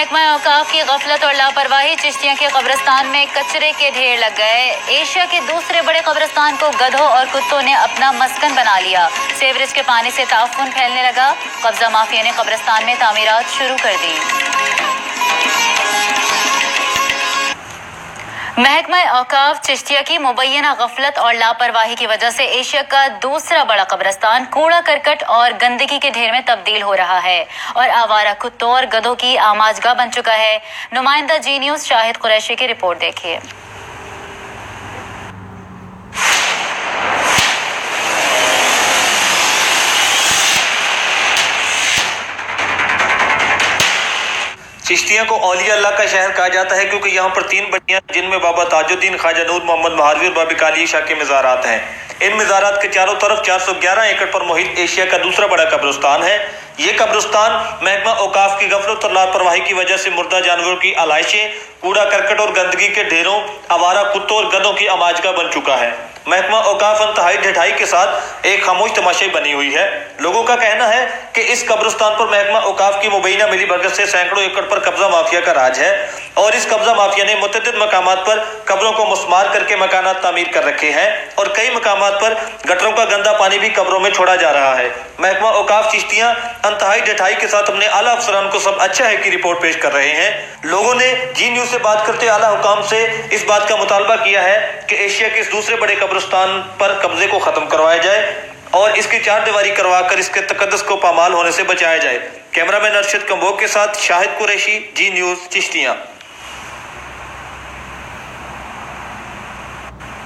महकमा औकाफ की गफलत और लापरवाही, चिश्तिया के कब्रिस्तान में कचरे के ढेर लग गए। एशिया के दूसरे बड़े कब्रिस्तान को गधों और कुत्तों ने अपना मस्कन बना लिया। सीवरेज के पानी से ताफून फैलने लगा। कब्जा माफिया ने कब्रिस्तान में तामीरात शुरू कर दी। महकमा औकाफ चिश्तिया की मुबैना गफलत और लापरवाही की वजह से एशिया का दूसरा बड़ा कब्रिस्तान कूड़ा करकट और गंदगी के ढेर में तब्दील हो रहा है और आवारा कुत्तों और गधों की आमाजगाह बन चुका है। नुमाइंदा जी न्यूज़ शाहिद कुरैशी की रिपोर्ट देखिए। चिश्तिया को औलिया अल्लाह का शहर कहा जाता है क्योंकि यहाँ पर 3 बटियां जिनमें बाबा ताजुद्दीन, ख्वाजा नूर मोहम्मद महारवी और बाबी काली शाह के मज़ारात हैं। इन मज़ारात के चारों तरफ 411 एकड़ पर मुहित एशिया का दूसरा बड़ा कब्रिस्तान है। ये कब्रिस्तान महकमा औकाफ की गफलत और लापरवाही की वजह से मुर्दा जानवरों की आलाइशें, कूड़ा करकट और गंदगी के ढेरों, आवारा कुत्तों और गधों की आमाजगाह बन चुका है। महकमा औकाफ इंतहाई ढिठाई के साथ एक खामोश तमाशाई बनी हुई है। लोगों का कहना है कि इस कब्रिस्तान पर महकमा औकाफ की मुबैना मिली भगत से सैकड़ों एकड़ पर कब्जा माफिया का राज है और इस कब्जा माफिया ने मुतअद्दिद मकामात पर कब्रों को मुस्मार करके मकानात तामीर कर रखे हैं और कई मकामात पर गटरों का गंदा पानी भी कब्रों में छोड़ा जा रहा है। महकमा औकाफ चिश्तियां इंतहाई ढिठाई के साथ अपने आला अफसरान को सब अच्छा है की रिपोर्ट पेश कर रहे हैं। लोगों ने जी न्यूज़ से बात करते आला हुकाम से इस बात का मुतालबा किया है कि एशिया के इस दूसरे बड़े कब्रिस्तान पर कब्जे को खत्म करवाया जाए और इसकी 4 दीवारी करवाकर इसके तकद्दुस को पामाल होने से बचाया जाए। कैमरामैन अरशद कंबोग के साथ शाहिद कुरैशी, जी न्यूज़, चिश्तियां।